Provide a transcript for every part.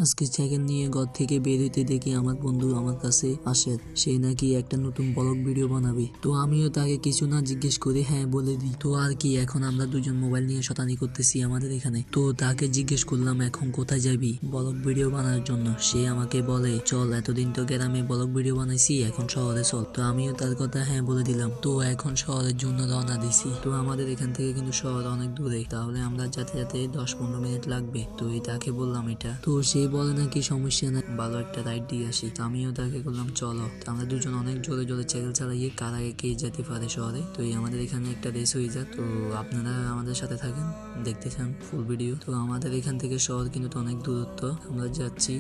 আজকে সাইকেল নিয়ে ঘর থেকে বের হইতে দেখি আমার বন্ধু আমার কাছে আসে। সে নাকি একটা নতুন ব্লগ ভিডিও বানাবে। তো আমিও তাকে কিছু না জিজ্ঞেস করে হ্যাঁ বলে দিই। তো আর কি, এখন আমরা দুজন মোবাইল নিয়ে শতানি করতেছি আমাদের এখানে। তো তাকে জিজ্ঞেস করলাম এখন কোথায় যাবি ব্লগ ভিডিও বানানোর জন্য। সে আমাকে বলে চল, এতদিন তো গ্রামে ব্লগ ভিডিও বানাইছি, এখন শহরে চল। তো আমিও তার কথা হ্যাঁ বলে দিলাম। তো এখন শহরের জন্য রওনা দিছি। তো আমাদের এখান থেকে কিন্তু শহর অনেক দূরে, তাহলে আমরা যেতে যেতে 10-15 মিনিট লাগবে। তো তাকে বললাম এটা। তো সে বলে নাকি সমস্যা নাই, ভালো একটা রাইড দিয়ে আসি। তো আমিও তাকে বললাম চলো। তো আমরা দুজন অনেক জোরে জোরে সাইকেল চালাইয়ে কার আগে কে যেতে পারে শহরে। তো আমাদের এখানে একটা রেস হয়ে যাক। তো আপনারা আমাদের সাথে থাকেন, দেখতে চান ফুল ভিডিও। তো আমাদের এখান থেকে শহর কিন্তু অনেক দূরত্ব, আমরা যাচ্ছি।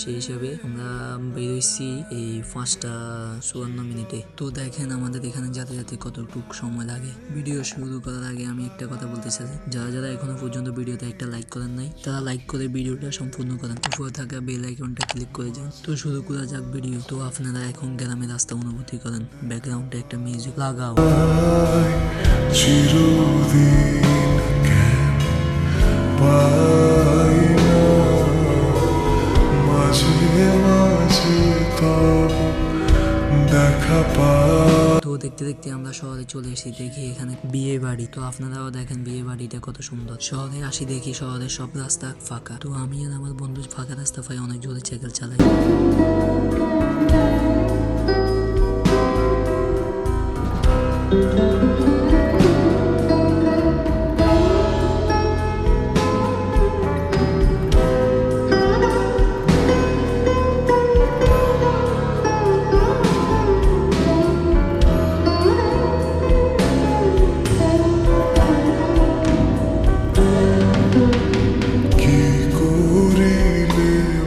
সেই হিসাবে আমরা বেরোইছি এই 5:54 তো দেখেন আমাদের এখানে যাতে যাতে কতটুকু সময় লাগে। ভিডিও শুরু করার আগে আমি একটা কথা বলতে চাই, যারা যারা এখনো পর্যন্ত ভিডিওতে একটা লাইক করেন নাই, তারা লাইক করে ভিডিওটা সম্পূর্ণ করেন। উপরে থাকা বেল আইকনটা ক্লিক করে যান। তো শুরু করা যাক ভিডিও। তো আপনারা এখন গ্রামের রাস্তা অনুভূতি করেন। ব্যাকগ্রাউন্ডে একটা মিউজিক লাগাও। তো দেখতে দেখতে আমরা শহরে চলে এসেছি। দেখি এখানে বিয়ে বাড়ি। তো আপনারাও দেখেন বিয়ে বাড়িটা কত সুন্দর। শহরে আসি দেখি শহরের সব রাস্তা ফাঁকা। তো আমি আর আমার বন্ধু ফাঁকা রাস্তা পাই অনেক জোরে সাইকেল চালাই।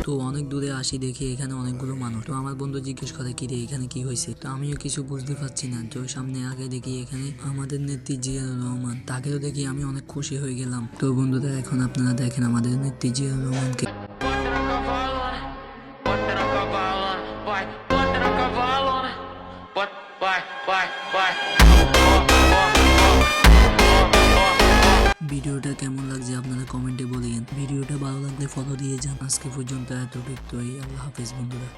তো অনেক দূরে আসি দেখি এখানে অনেকগুলো মানুষ। তো আমার বন্ধু জিজ্ঞেস করে কি রে এখানে কি হয়েছে। তো আমিও কিছু বুঝতে পারছি না। তো সামনে আগে দেখি এখানে আমাদের নেত্রী জিয়াউর রহমান, তাকেও দেখি আমি অনেক খুশি হয়ে গেলাম। তো বন্ধুরা এখন আপনারা দেখেন আমাদের নেত্রী জিয়াউর রহমানকে। ভিডিওটা কেমন লাগছে আপনারা কমেন্টে বলিয়েন। ভিডিওটা ভালো লাগলে ফলো দিয়ে যান। আজকে পর্যন্ত এতটুকুই। আল্লাহ হাফেজ বন্ধুরা।